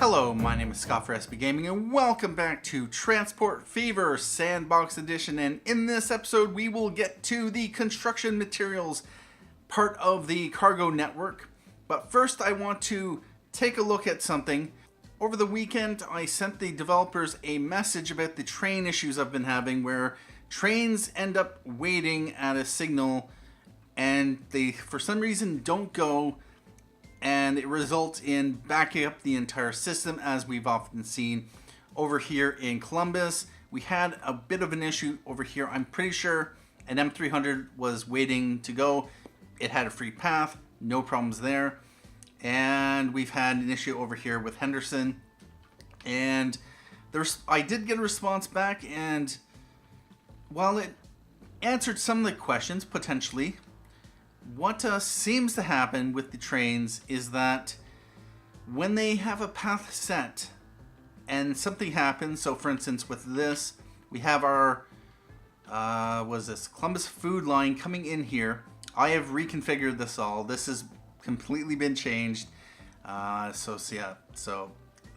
Hello, my name is Scott for SB Gaming and welcome back to Transport Fever Sandbox Edition, and in this episode we will get to the construction materials part of the cargo network. But first I want to take a look at something. Over the weekend I sent the developers a message about the train issues I've been having, where trains end up waiting at a signal and they for some reason don't go, and it results in backing up the entire system, as we've often seen over here in Columbus. We had a bit of an issue over here. I'm pretty sure an M300 was waiting to go. It had a free path, no problems there. And we've had an issue over here with Henderson. And I did get a response back, and while it answered some of the questions, potentially, what seems to happen with the trains is that when they have a path set and something happens, so for instance with this, we have our, Columbus food line coming in here. I have reconfigured this all. This has completely been changed. So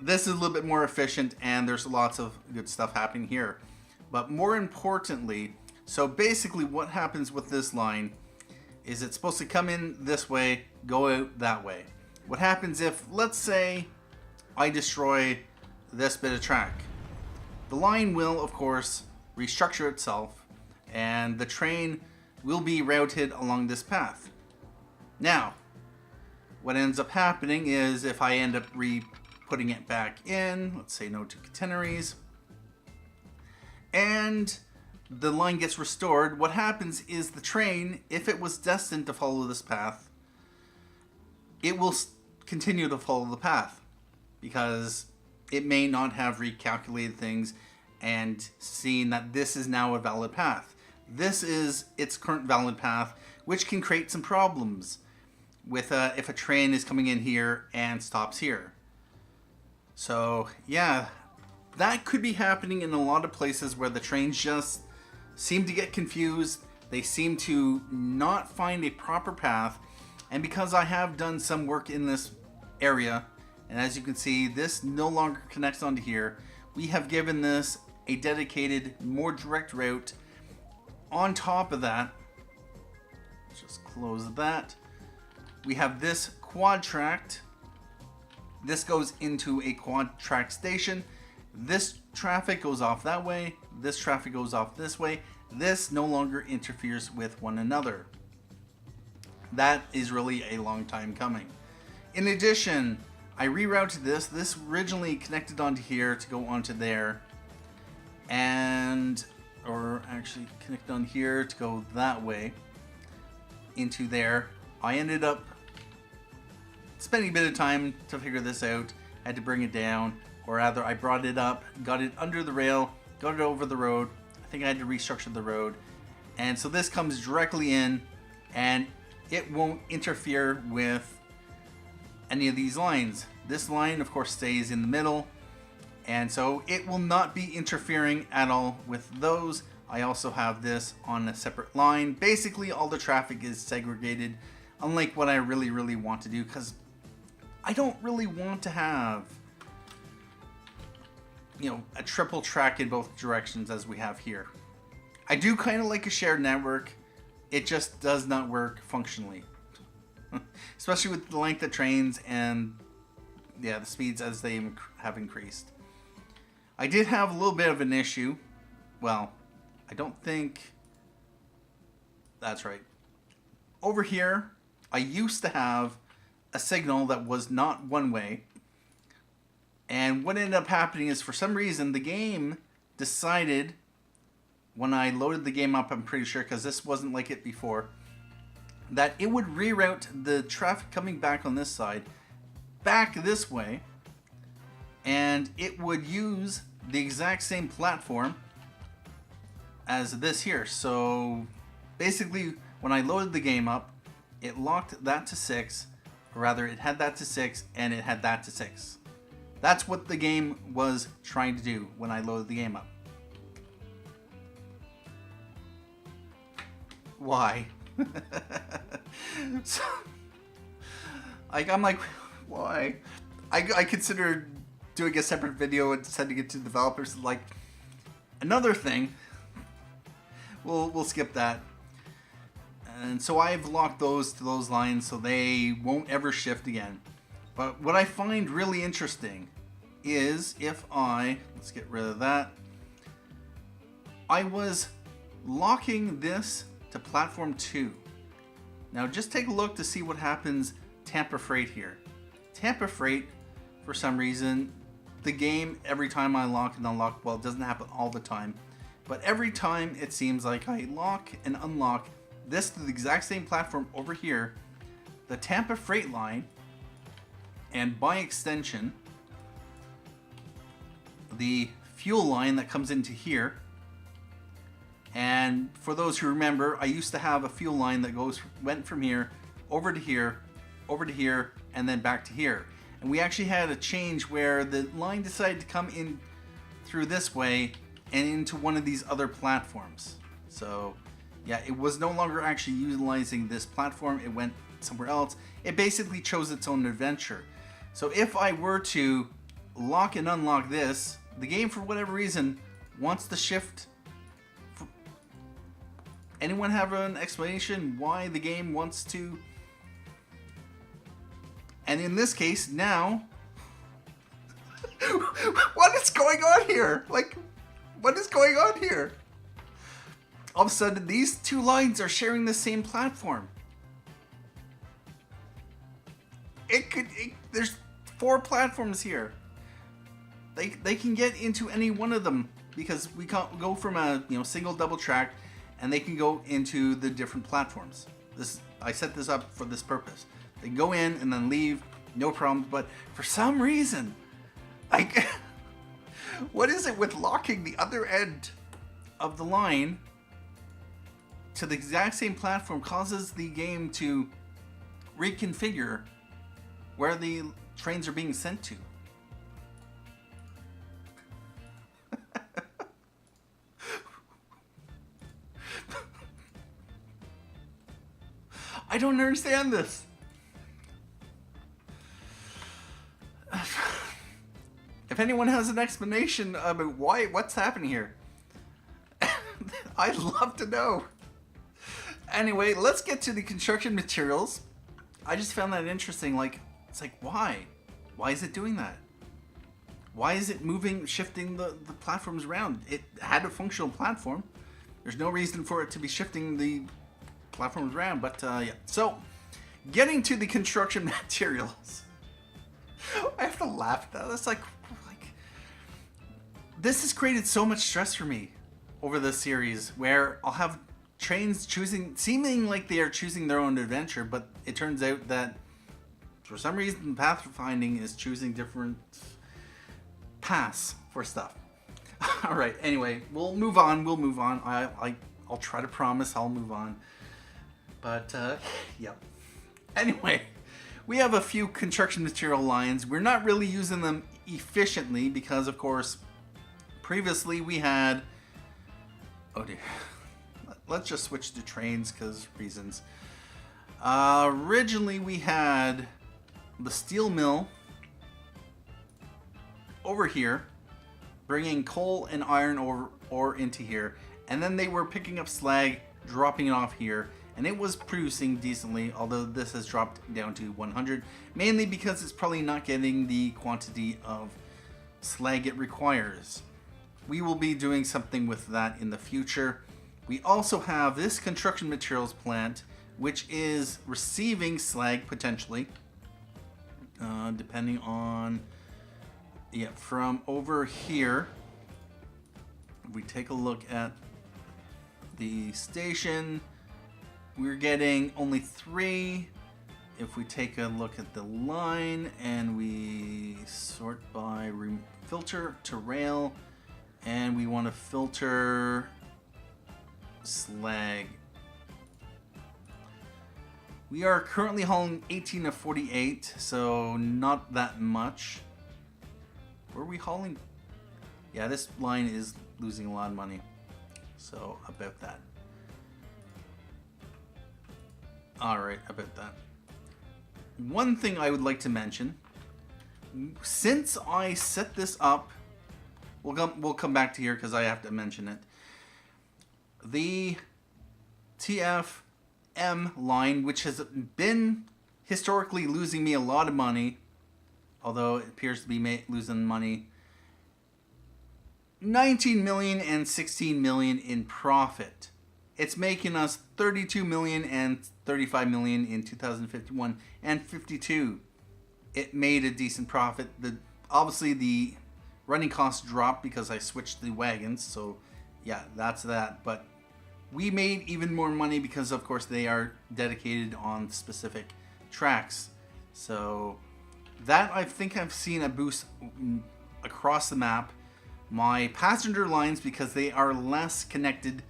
this is a little bit more efficient and there's lots of good stuff happening here. But more importantly, so basically what happens with this line is it's supposed to come in this way, go out that way. What happens if, let's say, I destroy this bit of track? The line will, of course, restructure itself, and the train will be routed along this path. Now, what ends up happening is if I end up putting it back in, let's say no to catenaries, and the line gets restored, what happens is the train, if it was destined to follow this path, it will continue to follow the path because it may not have recalculated things and seen that this is now a valid path. This is its current valid path, which can create some problems with if a train is coming in here and stops here. So yeah, that could be happening in a lot of places where the trains just seem to get confused. They seem to not find a proper path. And because I have done some work in this area, and as you can see, this no longer connects onto here, we have given this a dedicated, more direct route. On top of that, let's just close that. We have this quad tract. This goes into a quad track station. This traffic goes off that way. This traffic goes off this way. This no longer interferes with one another. That is really a long time coming. In addition, I rerouted this. This originally connected onto here to go onto there. Or actually connected on here to go that way into there. I ended up spending a bit of time to figure this out. I had to bring it down. Or rather, I brought it up, got it under the rail, got it over the road. I think I had to restructure the road. And so this comes directly in, and it won't interfere with any of these lines. This line, of course, stays in the middle, and so it will not be interfering at all with those. I also have this on a separate line. Basically, all the traffic is segregated, unlike what I really want to do, because I don't really want to have, you know, a triple track in both directions as we have here. I do kind of like a shared network. It just does not work functionally. Especially with the length of trains and yeah, the speeds as they have increased. I did have a little bit of an issue. Well, I don't think that's right. Over here, I used to have a signal that was not one way. And what ended up happening is, for some reason, the game decided, when I loaded the game up, I'm pretty sure, because this wasn't like it before, that it would reroute the traffic coming back on this side back this way, and it would use the exact same platform as this here. So basically, when I loaded the game up, it locked that to 6, or rather it had that to 6 and it had that to 6. That's what the game was trying to do when I loaded the game up. Why? So, I'm like, why? I considered doing a separate video and sending it to developers. Like, another thing, we'll skip that. And so I've locked those to those lines so they won't ever shift again. But what I find really interesting is if let's get rid of that. I was locking this to platform 2. Now just take a look to see what happens Tampa Freight here. Tampa Freight, for some reason, the game, every time I lock and unlock, well, it doesn't happen all the time, but every time it seems like I lock and unlock this to the exact same platform over here, the Tampa Freight line, and by extension, the fuel line that comes into here. And for those who remember, I used to have a fuel line that went from here, over to here, and then back to here. And we actually had a change where the line decided to come in through this way and into one of these other platforms. So yeah, it was no longer actually utilizing this platform, it went somewhere else. It basically chose its own adventure. So if I were to lock and unlock this, the game for whatever reason wants to shift. Anyone have an explanation why the game wants to? And in this case, now, what is going on here? Like, what is going on here? All of a sudden, these two lines are sharing the same platform. There's 4 platforms here. They can get into any one of them because we can't go from a single double track. And they can go into the different platforms. I set this up for this purpose. They go in and then leave, no problem. But for some reason, what is it with locking the other end of the line to the exact same platform causes the game to reconfigure where the trains are being sent to? I don't understand this. If anyone has an explanation about what's happening here, I'd love to know. Anyway, let's get to the construction materials. I just found that interesting. It's like, why? Why is it doing that? Why is it shifting the platforms around? It had a functional platform. There's no reason for it to be shifting the platforms around, but yeah. So, getting to the construction materials. I have to laugh at that. That's like this has created so much stress for me over this series, where I'll have trains seeming like they are choosing their own adventure, but it turns out that for some reason pathfinding is choosing different paths for stuff. All right. Anyway, we'll move on. I'll try to promise I'll move on. But, yeah. Anyway, we have a few construction material lines. We're not really using them efficiently because, of course, previously we had... Oh, dear. Let's just switch to trains because reasons. Originally, we had the steel mill over here, bringing coal and iron ore into here. And then they were picking up slag, dropping it off here. And it was producing decently, although this has dropped down to 100, mainly because it's probably not getting the quantity of slag it requires. We will be doing something with that in the future. We also have this construction materials plant, which is receiving slag potentially, depending on, from over here. If we take a look at the station, we're getting only 3. If we take a look at the line and we sort by filter to rail, and we want to filter slag. We are currently hauling 18 of 48, so not that much. Where are we hauling? Yeah, this line is losing a lot of money. So about that. Alright, about that. One thing I would like to mention, since I set this up, we'll come back to here because I have to mention it. The TFM line, which has been historically losing me a lot of money, although it appears to be losing money, 19 million and 16 million in profit. It's making us 32 million and 35 million in 2051 and 52. It made a decent profit. Obviously the running costs dropped because I switched the wagons, so yeah, that's that. But we made even more money because, of course, they are dedicated on specific tracks. So that, I think I've seen a boost across the map. My passenger lines, because they are less connected,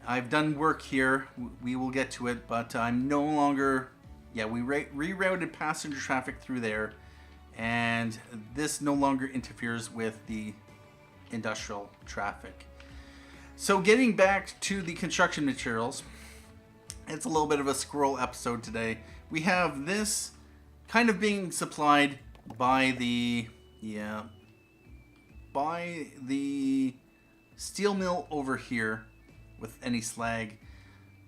I've done work here. We will get to it, but I'm no longer... Yeah, we rerouted passenger traffic through there, and this no longer interferes with the industrial traffic. So getting back to the construction materials, it's a little bit of a squirrel episode today. We have this kind of being supplied by the steel mill over here with any slag.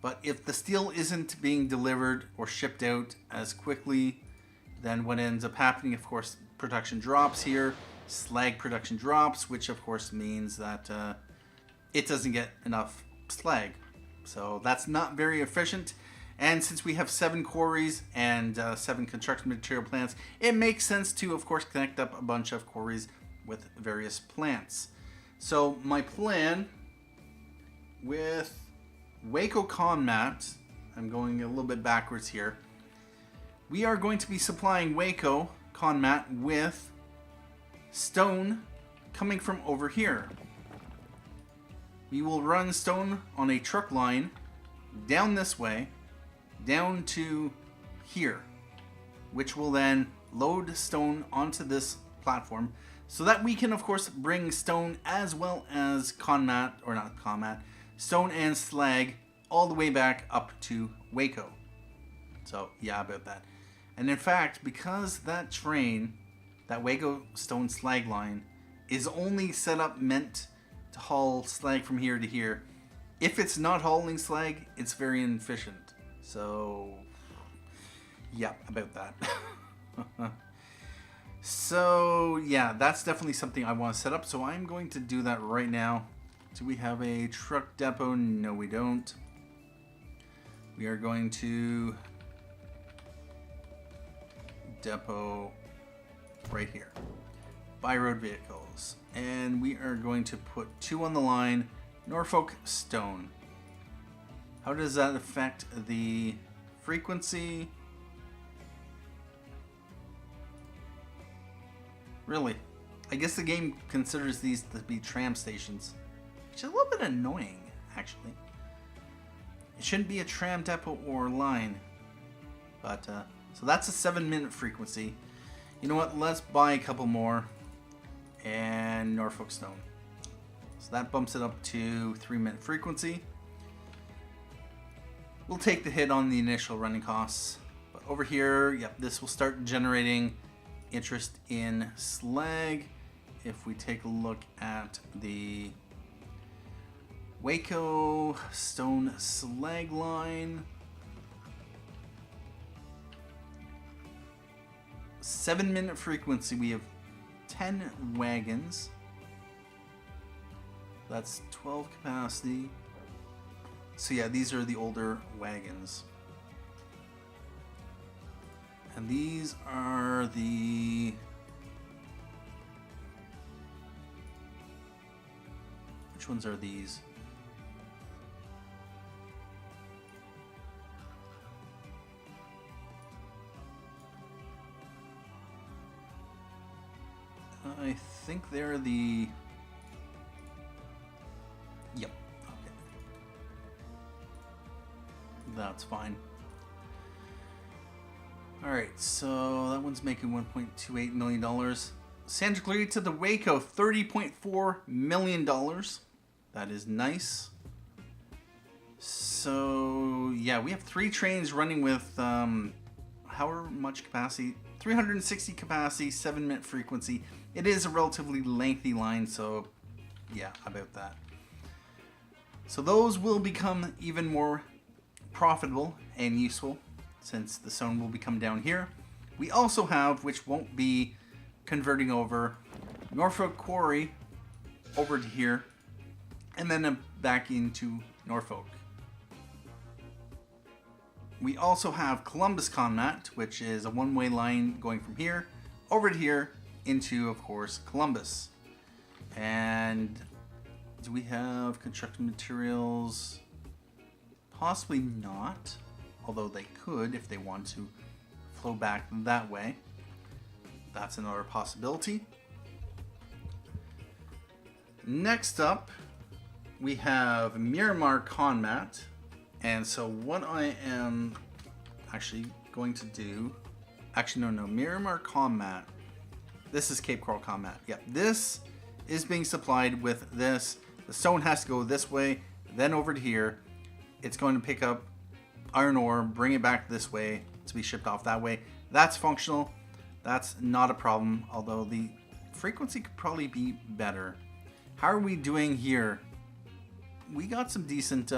But if the steel isn't being delivered or shipped out as quickly, then what ends up happening, of course, production drops here, slag production drops, which of course means that it doesn't get enough slag. So that's not very efficient. And since we have 7 quarries and 7 construction material plants, it makes sense to, of course, connect up a bunch of quarries with various plants. So my plan with Waco ConMat, I'm going a little bit backwards here. We are going to be supplying Waco ConMat with stone coming from over here. We will run stone on a truck line down this way, down to here, which will then load stone onto this platform so that we can, of course, bring stone as well as ConMat, or not ConMat, stone and slag all the way back up to Waco. So yeah, about that. And in fact, because that train, that Waco stone slag line, is only set up meant to haul slag from here to here, if it's not hauling slag, it's very inefficient. So yeah, about that. So yeah, that's definitely something I want to set up. So I'm going to do that right now. Do we have a truck depot? No, we don't. We are going to depot right here. By road vehicles. And we are going to put 2 on the line. Norfolk stone. How does that affect the frequency? Really? I guess the game considers these to be tram stations. Which is a little bit annoying, actually. It shouldn't be a tram depot or line. But, so that's a 7-minute frequency. You know what? Let's buy a couple more. And Norfolk stone. So that bumps it up to 3-minute frequency. We'll take the hit on the initial running costs. But over here, yep, this will start generating interest in slag. If we take a look at the Waco stone slag line, 7-minute frequency, we have 10 wagons. That's 12 capacity. So yeah, these are the older wagons. And these are the... Which ones are these? I think they're the... Yep. Okay. That's fine. Alright, so that one's making $1.28 million. Santa Clarita to Waco, $30.4 million. That is nice. So, yeah, we have 3 trains running with however much capacity, 360 capacity, 7-minute frequency. It is a relatively lengthy line, so yeah, about that. So those will become even more profitable and useful since the stone will become down here. We also have, which won't be converting over, Norfolk Quarry over to here, and then back into Norfolk. We also have Columbus ConMat, which is a one-way line going from here over to here into, of course, Columbus. And do we have construction materials? Possibly not, although they could if they want to flow back that way. That's another possibility. Next up, we have Miramar ConMat. And so what I am actually going to do, no, Miramar ConMat. This is Cape Coral ConMat. Yep, this is being supplied with this. The stone has to go this way, then over to here. It's going to pick up iron ore, bring it back this way to be shipped off that way. That's functional. That's not a problem, although the frequency could probably be better. How are we doing here? We got some decent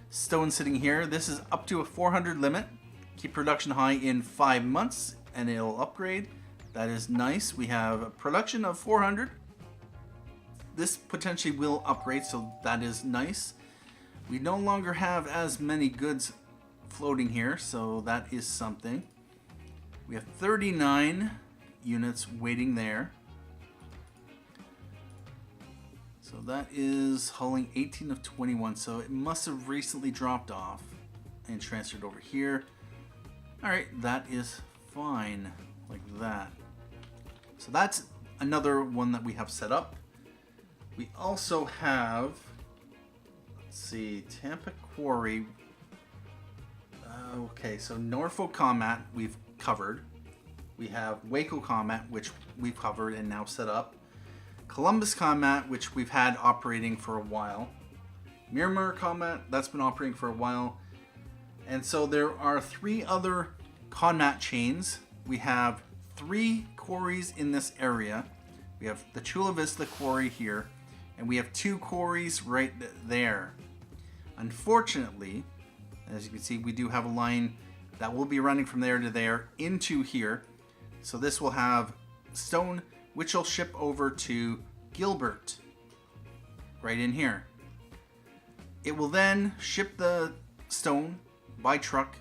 stone sitting here. This is up to a 400 limit. Keep production high in 5 months and it'll upgrade. That is nice. We have a production of 400. This potentially will upgrade, so that is nice. We no longer have as many goods floating here, so that is something. We have 39 units waiting there. So that is hauling 18 of 21, so it must have recently dropped off and transferred over here. Alright, that is fine, like that. So that's another one that we have set up. We also have, let's see, Tampa Quarry. Okay, so Norfolk ConMat we've covered. We have Waco ConMat, which we've covered and now set up. Columbus ConMat, which we've had operating for a while. Miramar ConMat, that's been operating for a while. And so there are 3 other ConMat chains. We have 3 quarries in this area. We have the Chula Vista quarry here, and we have 2 quarries right there. Unfortunately, as you can see, we do have a line that will be running from there to there into here. So this will have stone, which will ship over to Gilbert, right in here. It will then ship the stone by truck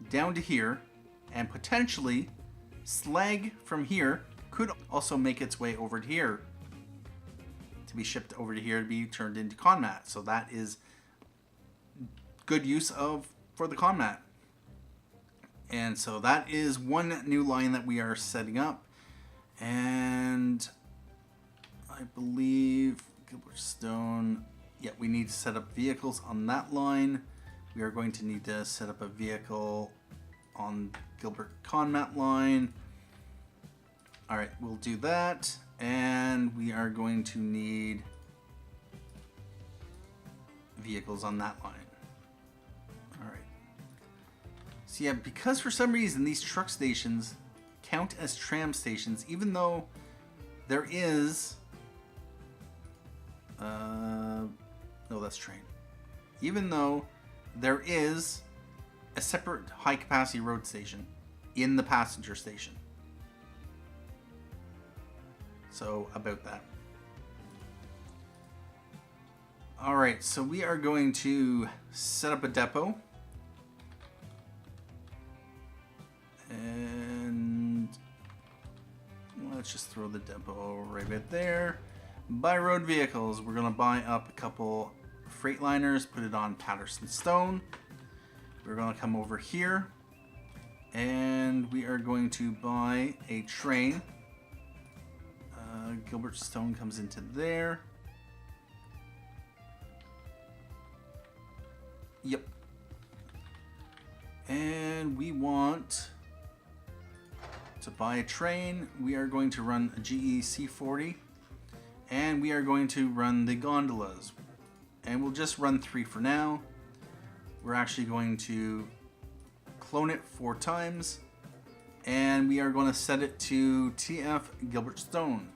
down to here, and potentially slag from here could also make its way over to here to be shipped over to here to be turned into ConMat. So that is good use for the ConMat. And so that is one new line that we are setting up. And I believe Gilbert Stone, yeah, we need to set up vehicles on that line. We are going to need to set up a vehicle on Gilbert ConMat line. All right, we'll do that. And we are going to need vehicles on that line. All right. So yeah, because for some reason these truck stations count as tram stations, even though there is no, that's train. Even though there is a separate high capacity road station in the passenger station. So about that. All right, so we are going to set up a depot. And let's just throw the depot right there. Buy road vehicles. We're gonna buy up a couple Freightliners, put it on Patterson Stone. We're gonna come over here and we are going to buy a train. Gilbert Stone comes into there. Yep. And we want to buy a train. We are going to run a GE C40 and we are going to run the gondolas. And we'll just run 3 for now. We're actually going to clone it 4 times And we are going to set it to TF Gilbert Stone.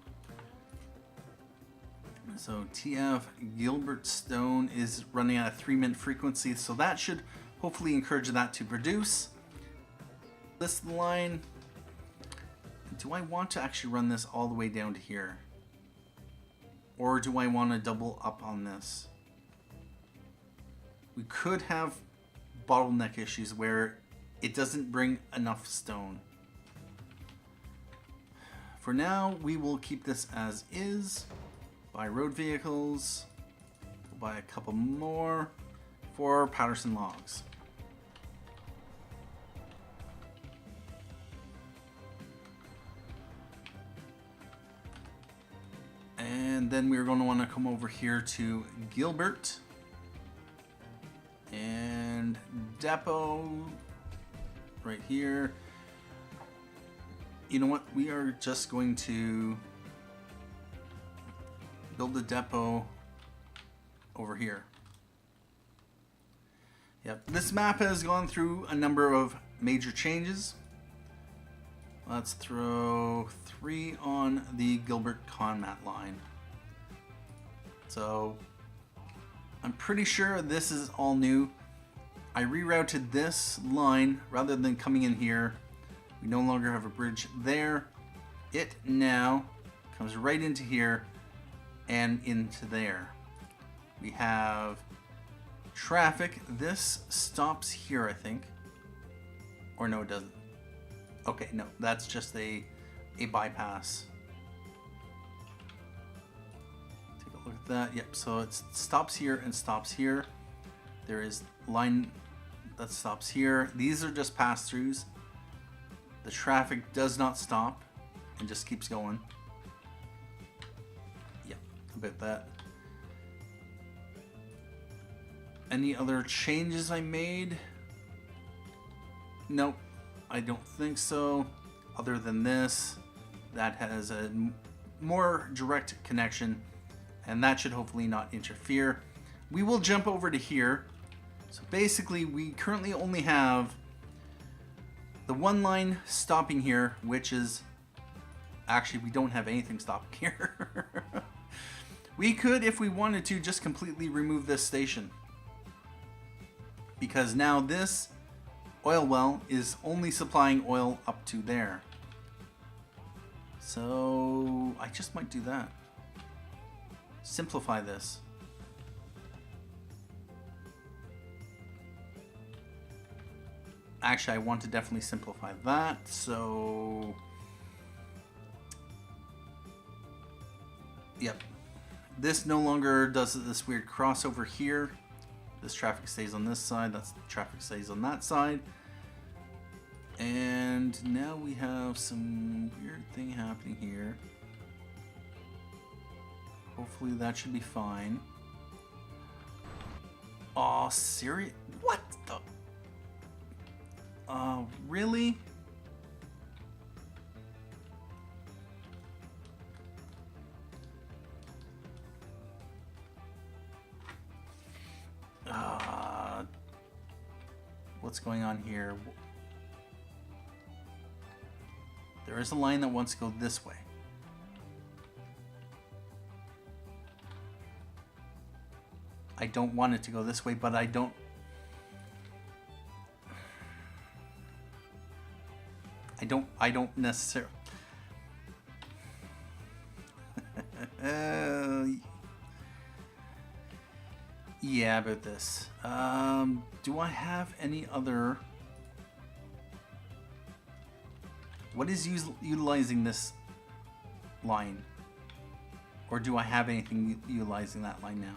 So TF Gilbert Stone is running at a 3-minute frequency, so that should hopefully encourage that to produce. This line, do I want to actually run this all the way down to here? Or do I want to double up on this? We could have bottleneck issues where it doesn't bring enough stone. For now, we will keep this as is. Buy road vehicles. We'll buy a couple more for Patterson logs. And then we're going to want to come over here to Gilbert and depot right here. You know what? We are just going to build a depot over here. Yep, this map has gone through a number of major changes. Let's throw 3 on the Gilbert ConMat line. So I'm pretty sure this is all new. I rerouted this line rather than coming in here. We no longer have a bridge there. It now comes right into here and into there. We have traffic. This stops here, I think. Or no, it doesn't. Okay, no, that's just a bypass. Take a look at that. Yep, so it stops here and stops here. There is line that stops here. These are just pass-throughs. The traffic does not stop and just keeps going. Yep, about that. Any other changes I made? Nope, I don't think so. Other than this, that has a more direct connection, and that should hopefully not interfere. We will jump over to here. So basically, we currently only have the one line stopping here, which is actually, we don't have anything stopping here. We could, if we wanted to, just completely remove this station, because now this oil well is only supplying oil up to there. So I just might do that. Simplify this. Actually, I want to definitely simplify that. So yep, this no longer does this weird crossover here. This traffic stays on this side, that's traffic stays on that side. And now we have some weird thing happening here. Hopefully that should be fine. Aw, serious? What the? Really? What's going on here? There is a line that wants to go this way. I don't want it to go this way, but I don't necessarily. Yeah, about this. Do I have any other? What is utilizing this line? Or do I have anything utilizing that line now?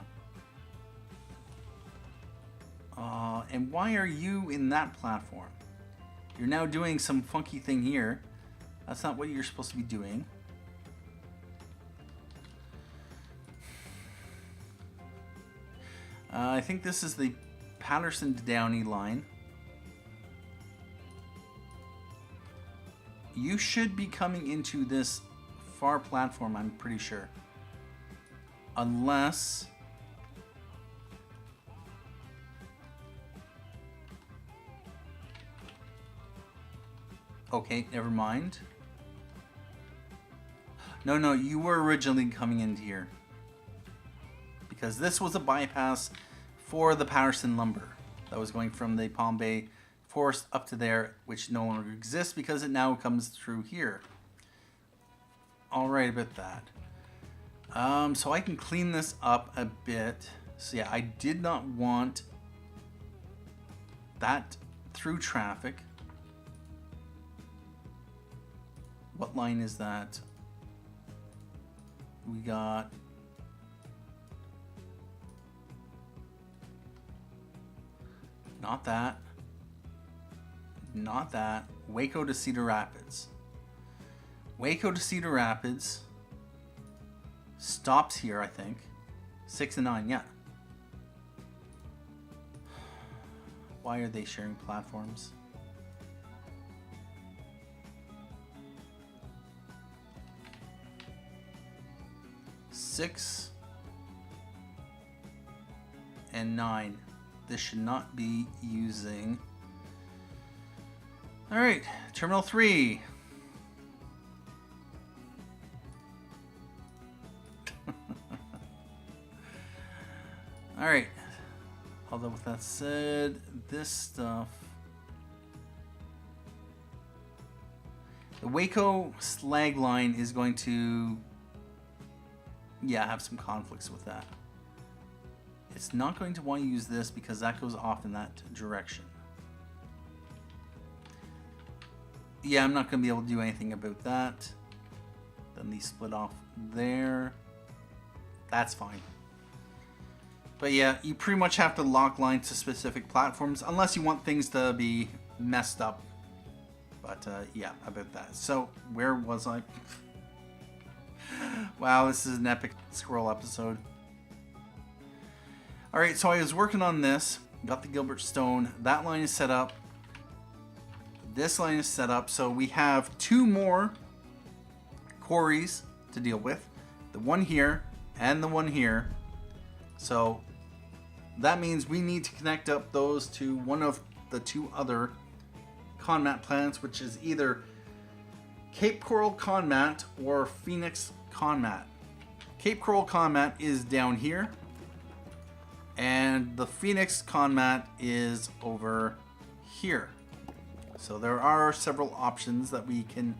And why are you in that platform? You're now doing some funky thing here. That's not what you're supposed to be doing. I think this is the Patterson to Downey line. You should be coming into this far platform, I'm pretty sure. Unless... Okay, never mind. No, you were originally coming into here. Because this was a bypass for the Patterson lumber that was going from the Palm Bay forest up to there, which no longer exists because it now comes through here. Alright about that. So I can clean this up a bit. So yeah, I did not want that through traffic. What line is that? We got not that. Not that. Waco to Cedar Rapids. Waco to Cedar Rapids stops here, I think. 6 and 9, yeah. Why are they sharing platforms? Six and 9. This should not be using. All right, Terminal 3. All right. Although with that said, this stuff, the Waco slag line is going to, yeah, have some conflicts with that. It's not going to want to use this because that goes off in that direction. Yeah, I'm not going to be able to do anything about that. Then these split off there. That's fine. But yeah, you pretty much have to lock lines to specific platforms unless you want things to be messed up. But yeah, about that. So where was I? Wow, this is an epic scroll episode. Alright, so I was working on this. Got the Gilbert Stone. That line is set up. This line is set up. So we have 2 more quarries to deal with. The one here and the one here. So that means we need to connect up those to one of the 2 other ConMat plants, which is either Cape Coral ConMat or Phoenix ConMat. Cape Coral ConMat is down here, and the Phoenix ConMat is over here. So there are several options that we can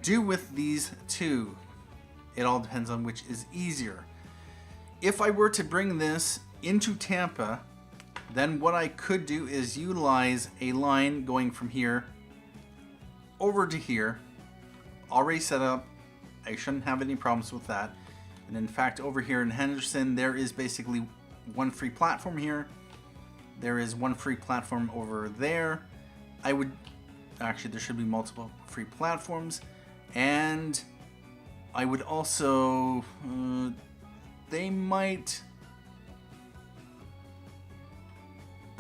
do with these 2. It all depends on which is easier. If I were to bring this into Tampa, then what I could do is utilize a line going from here over to here. Already set up. I shouldn't have any problems with that. And in fact, over here in Henderson, there is basically one free platform here. There is one free platform over there. Actually, there should be multiple free platforms. And I would also, the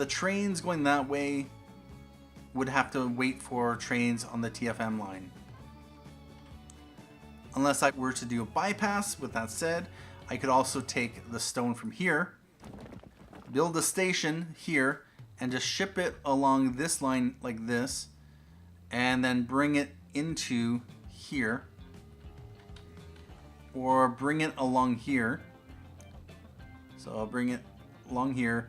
trains going that way would have to wait for trains on the TFM line. Unless I were to do a bypass. With that said, I could also take the stone from here, build a station here, and just ship it along this line like this, and then bring it into here, or bring it along here. So I'll bring it along here,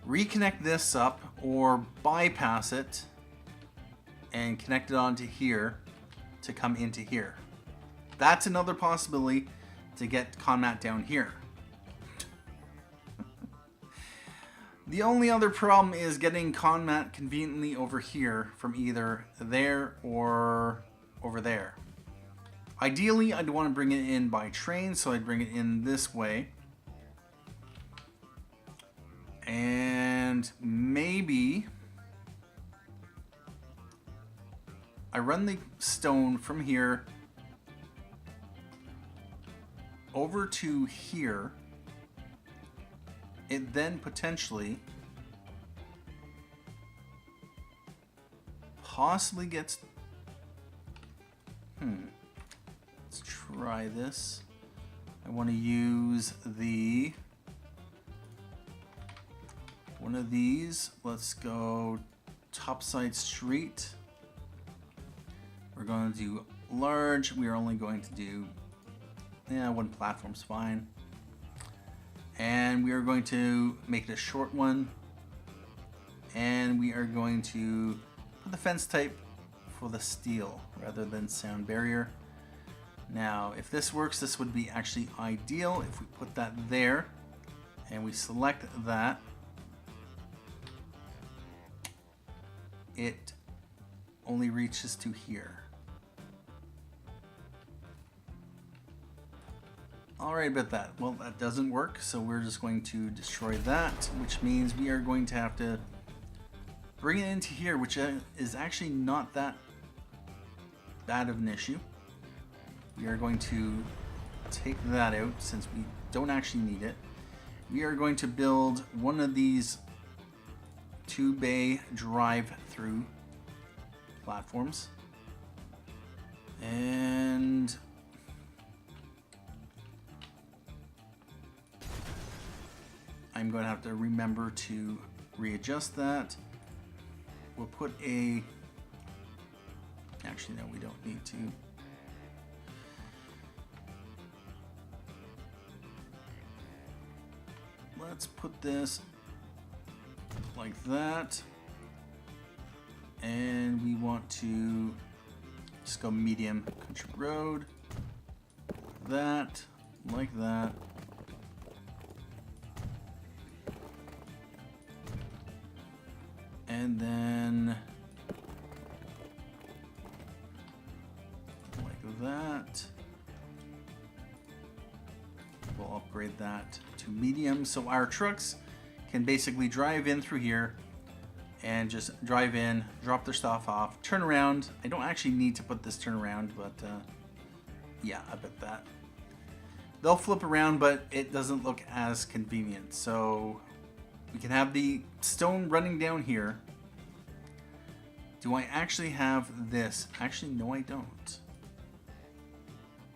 reconnect this up, or bypass it and connect it onto here to come into here. That's another possibility to get ConMat down here. The only other problem is getting ConMat conveniently over here from either there or over there. Ideally, I'd want to bring it in by train, so I'd bring it in this way. And maybe I run the stone from here over to here. It then potentially possibly gets, let's try this. I want to use one of these. Let's go topside street. We're going to do large. We are only going to do, yeah, one platform's fine. And we are going to make it a short one. And we are going to put the fence type for the steel rather than sound barrier. Now, if this works, this would be actually ideal if we put that there and we select that. It only reaches to here. Alright about that. Well, that doesn't work, so we're just going to destroy that, which means we are going to have to bring it into here, which is actually not that bad of an issue. We are going to take that out since we don't actually need it. We are going to build one of these 2-bay drive-through platforms. And I'm going to have to remember to readjust that. We'll put a... Actually, no, we don't need to. Let's put this like that. And we want to just go medium country road. That, like that. And then like that. We'll upgrade that to medium so our trucks can basically drive in through here and just drive in, drop their stuff off, turn around. I don't actually need to put this turn around, but yeah, I bet that. They'll flip around, but it doesn't look as convenient. So we can have the stone running down here. Do I actually have this? Actually, no, I don't.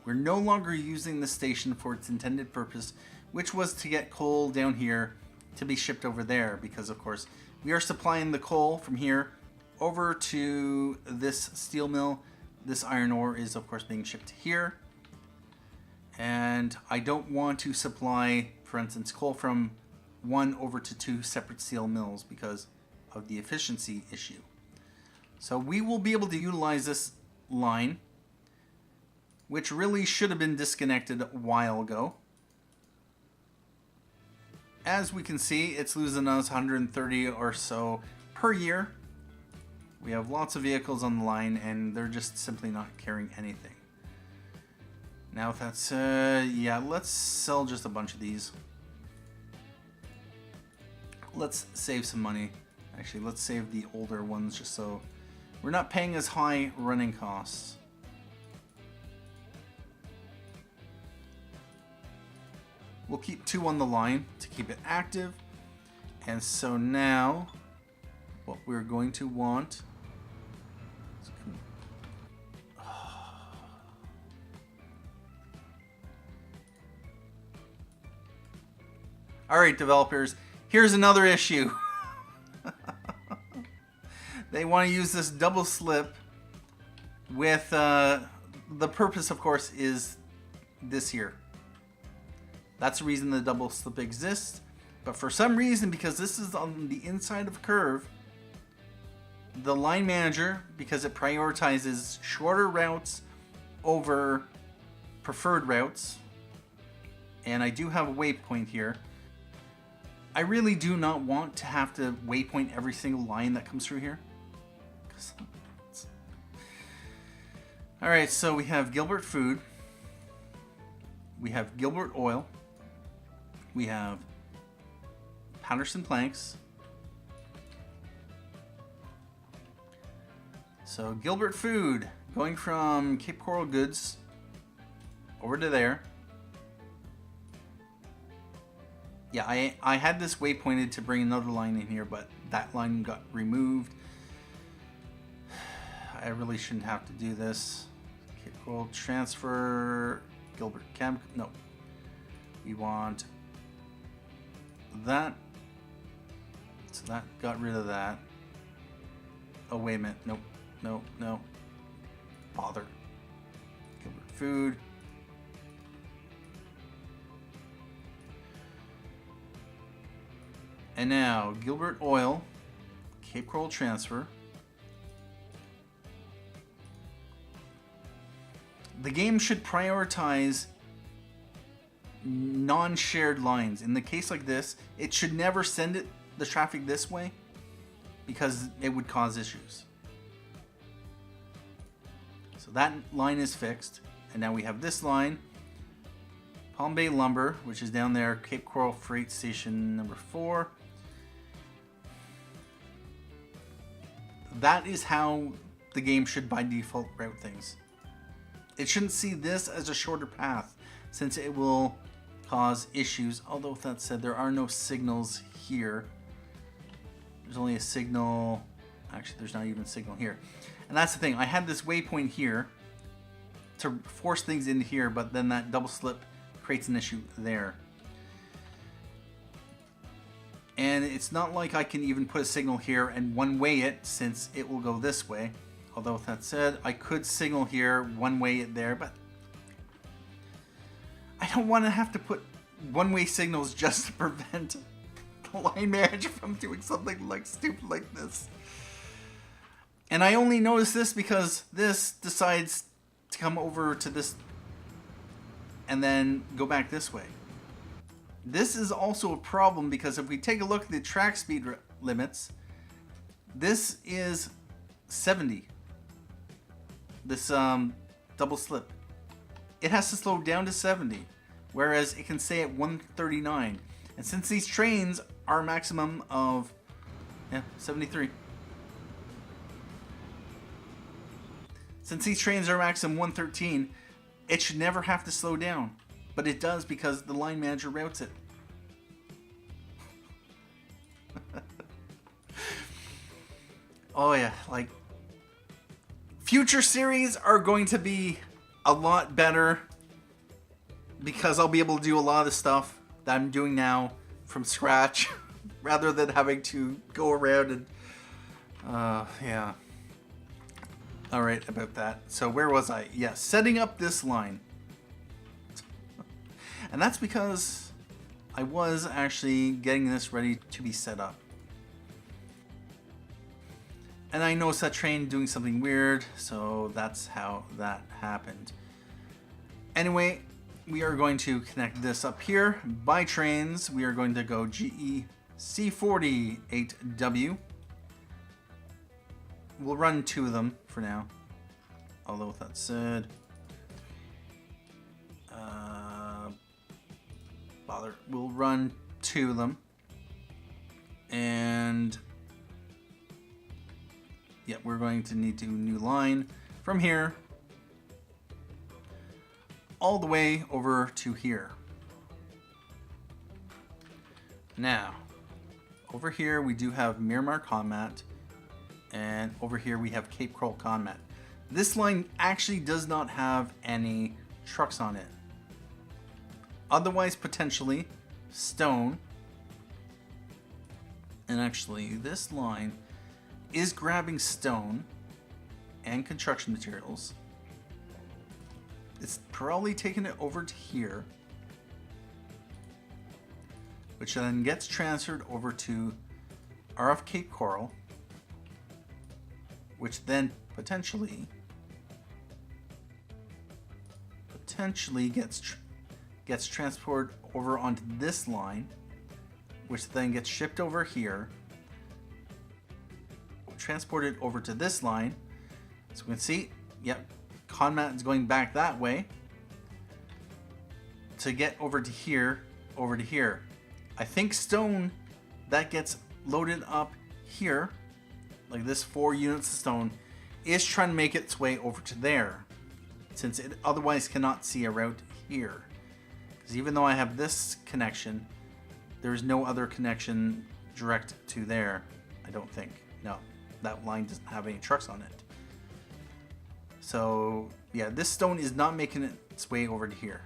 We're no longer using the station for its intended purpose, which was to get coal down here to be shipped over there, because of course we are supplying the coal from here over to this steel mill. This iron ore is of course being shipped here. And I don't want to supply, for instance, coal from one over to two separate steel mills because of the efficiency issue. So we will be able to utilize this line, which really should have been disconnected a while ago. As we can see, it's losing us 130 or so per year. We have lots of vehicles on the line and they're just simply not carrying anything. Now if that's, yeah, let's sell just a bunch of these. Let's save some money. Actually, let's save the older ones just so we're not paying as high running costs. We'll keep 2 on the line to keep it active. And so now what we're going to want... Alright, developers, here's another issue. They want to use this double slip with, the purpose, of course, is this here. That's the reason the double slip exists. But for some reason, because this is on the inside of a curve, the line manager, because it prioritizes shorter routes over preferred routes, and I do have a waypoint here, I really do not want to have to waypoint every single line that comes through here. Alright, so we have Gilbert Food. We have Gilbert Oil. We have Patterson Planks. So Gilbert Food, going from Cape Coral Goods over to there. Yeah, I had this waypointed to bring another line in here, but that line got removed. I really shouldn't have to do this. Cape Coral transfer, Gilbert Chem, no. We want that. So that got rid of that. Oh, wait a minute. Nope. No, no. bother. Gilbert food. And now, Gilbert oil, Cape Coral transfer. The game should prioritize non-shared lines. In the case like this, it should never send the traffic this way because it would cause issues. So that line is fixed. And now we have this line, Palm Bay Lumber, which is down there, Cape Coral Freight Station number 4. That is how the game should by default route things. It shouldn't see this as a shorter path since it will cause issues. Although with that said, there are no signals here. There's only a signal. Actually, there's not even a signal here. And that's the thing. I had this waypoint here to force things into here, but then that double slip creates an issue there. And it's not like I can even put a signal here and one-way it since it will go this way. Although with that said, I could signal here, one-way it there, but I don't want to have to put one-way signals just to prevent the line manager from doing something like stupid like this. And I only notice this because this decides to come over to this and then go back this way. This is also a problem because if we take a look at the track speed limits, this is 70. This double slip. It has to slow down to 70, whereas it can stay at 139. And since these trains are a maximum of 73. Since these trains are maximum 113, it should never have to slow down. But it does because the line manager routes it. Oh yeah, like future series are going to be a lot better because I'll be able to do a lot of the stuff that I'm doing now from scratch rather than having to go around and yeah. All right, about that. So where was I? Yeah, setting up this line. And that's because I was actually getting this ready to be set up. And I noticed that train doing something weird, so that's how that happened. Anyway, we are going to connect this up here. By trains, we are going to go GE C40-8W. We'll run 2 of them for now. Although with that said, we'll run 2 of them. And yeah, we're going to need to do a new line from here all the way over to here. Now, over here we do have Miramar ConMat, and over here we have Cape Coral ConMat. This line actually does not have any trucks on it. Otherwise, potentially, stone. And actually, this line is grabbing stone and construction materials. It's probably taking it over to here, which then gets transferred over to RF Cape Coral, which then potentially gets transported over onto this line, which then gets shipped over here, transported over to this line. So we can see, yep, ConMat is going back that way to get over to here, over to here. I think stone that gets loaded up here, like this 4 units of stone, is trying to make its way over to there, since it otherwise cannot see a route here. Because even though I have this connection, there's no other connection direct to there, I don't think. No, that line doesn't have any trucks on it. So yeah, this stone is not making its way over to here,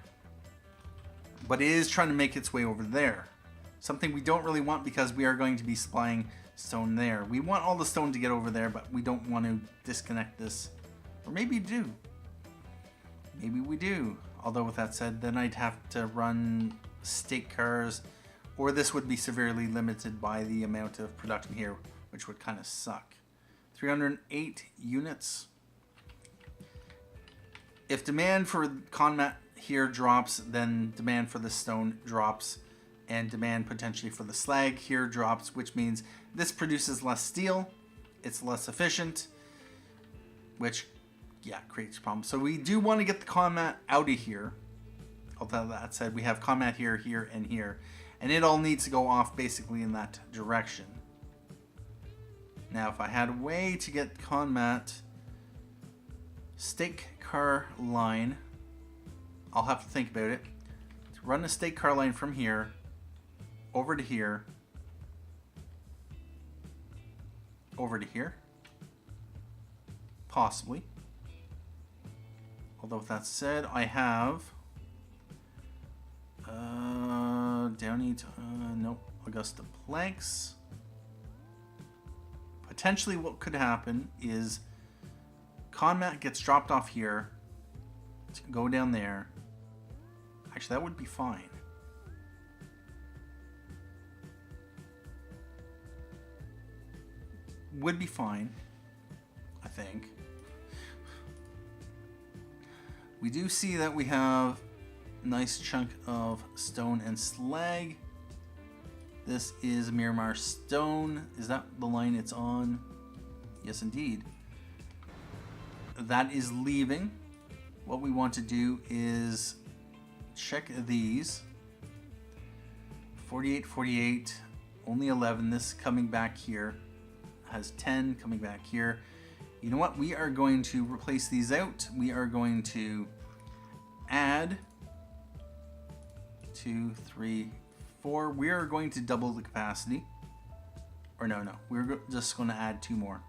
but it is trying to make its way over there. Something we don't really want because we are going to be supplying stone there. We want all the stone to get over there, but we don't want to disconnect this Or maybe you do. Maybe we do. Although with that said, then I'd have to run stake cars, or this would be severely limited by the amount of production here, which would kind of suck. 308 units. If demand for ConMat here drops, then demand for the stone drops, and demand potentially for the slag here drops, which means this produces less steel, it's less efficient, which, yeah, creates problems. So we do want to get the ConMat out of here. Although that said, we have ConMat here, here, and here, and it all needs to go off basically in that direction. Now, if I had a way to get ConMat stake car line, I'll have to think about it. To run a stake car line from here over to here, over to here, possibly. Although with that said, I have Downey, nope, Augusta planks. Potentially what could happen is ConMat gets dropped off here to go down there. Actually, that would be fine. Would be fine, I think. We do see that we have a nice chunk of stone and slag. This is Miramar stone. Is that the line it's on? Yes, indeed. That is leaving. What we want to do is check these. 48, 48, only 11. This coming back here has 10 coming back here. You know what? We are going to replace these out. We are going to add 2, 3, 4. We are going to double the capacity. Or no. We're just going to add 2 more.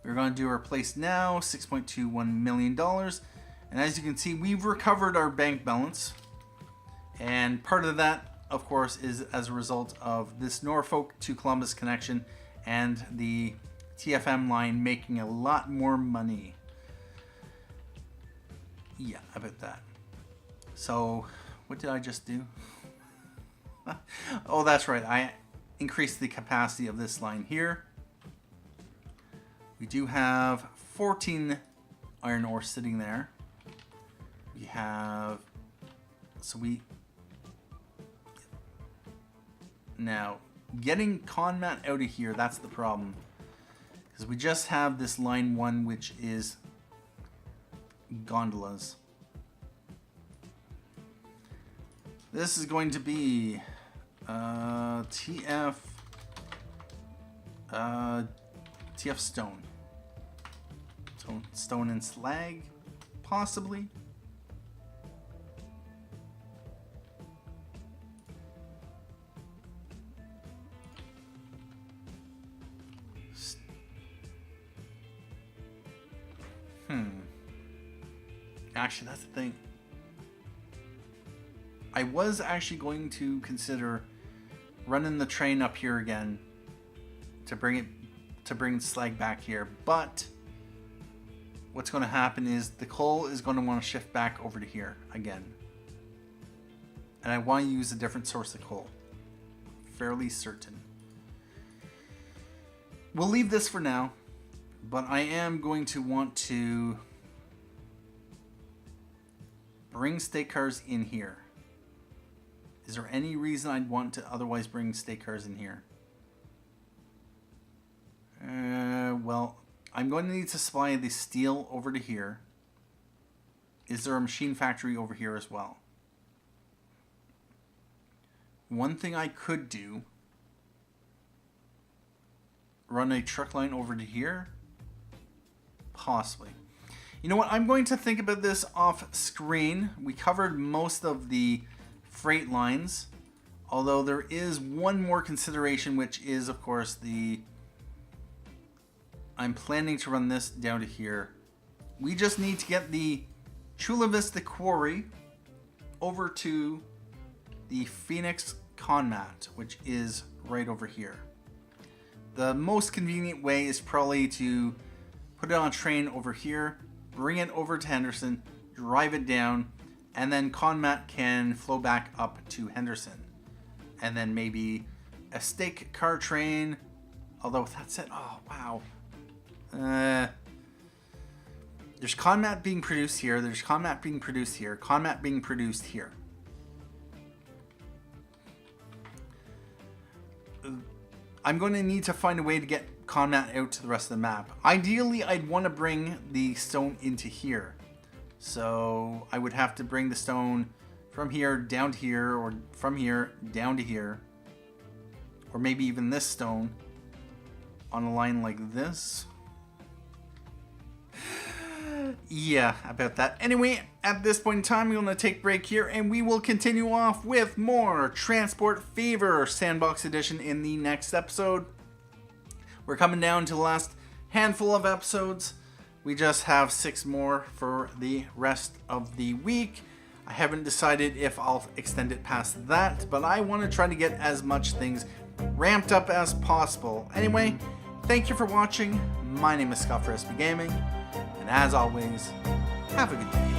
We're going to do replace now, $6.21 million. And as you can see, we've recovered our bank balance. And part of that, of course, is as a result of this Norfolk to Columbus connection and the TFM line making a lot more money. Yeah, I bet that. So, what did I just do? Oh, that's right. I increased the capacity of this line here. We do have 14 iron ore sitting there. We have... Now, getting ConMat out of here, that's the problem. Because we just have this line 1, which is gondolas. This is going to be TF stone. So stone and slag, possibly. Actually, that's the thing. I was actually going to consider running the train up here again to bring slag back here, but what's going to happen is the coal is going to want to shift back over to here again, and I want to use a different source of coal. Fairly certain. We'll leave this for now, but I am going to want to bring stake cars in here. Is there any reason I'd want to otherwise bring stake cars in here? Well, I'm going to need to supply the steel over to here. Is there a machine factory over here as well? One thing I could do, run a truck line over to here? Possibly. You know what? I'm going to think about this off screen. We covered most of the freight lines, although there is one more consideration, which is, of course, I'm planning to run this down to here. We just need to get the Chula Vista Quarry over to the Phoenix ConMat, which is right over here. The most convenient way is probably to put it on a train over here, bring it over to Henderson, drive it down, and then ConMat can flow back up to Henderson. And then maybe a stake car train, although that's it. Oh, wow. There's ConMat being produced here, there's ConMat being produced here, ConMat being produced here. I'm going to need to find a way to get ConMat out to the rest of the map. Ideally, I'd want to bring the stone into here. So I would have to bring the stone from here down to here, or from here down to here. Or maybe even this stone on a line like this. Yeah, about that. Anyway, at this point in time, we're going to take a break here, and we will continue off with more Transport Fever Sandbox Edition in the next episode. We're coming down to the last handful of episodes. We just have 6 more for the rest of the week. I haven't decided if I'll extend it past that, but I want to try to get as much things ramped up as possible. Anyway, thank you for watching. My name is Scott for SB Gaming. And as always, have a good day.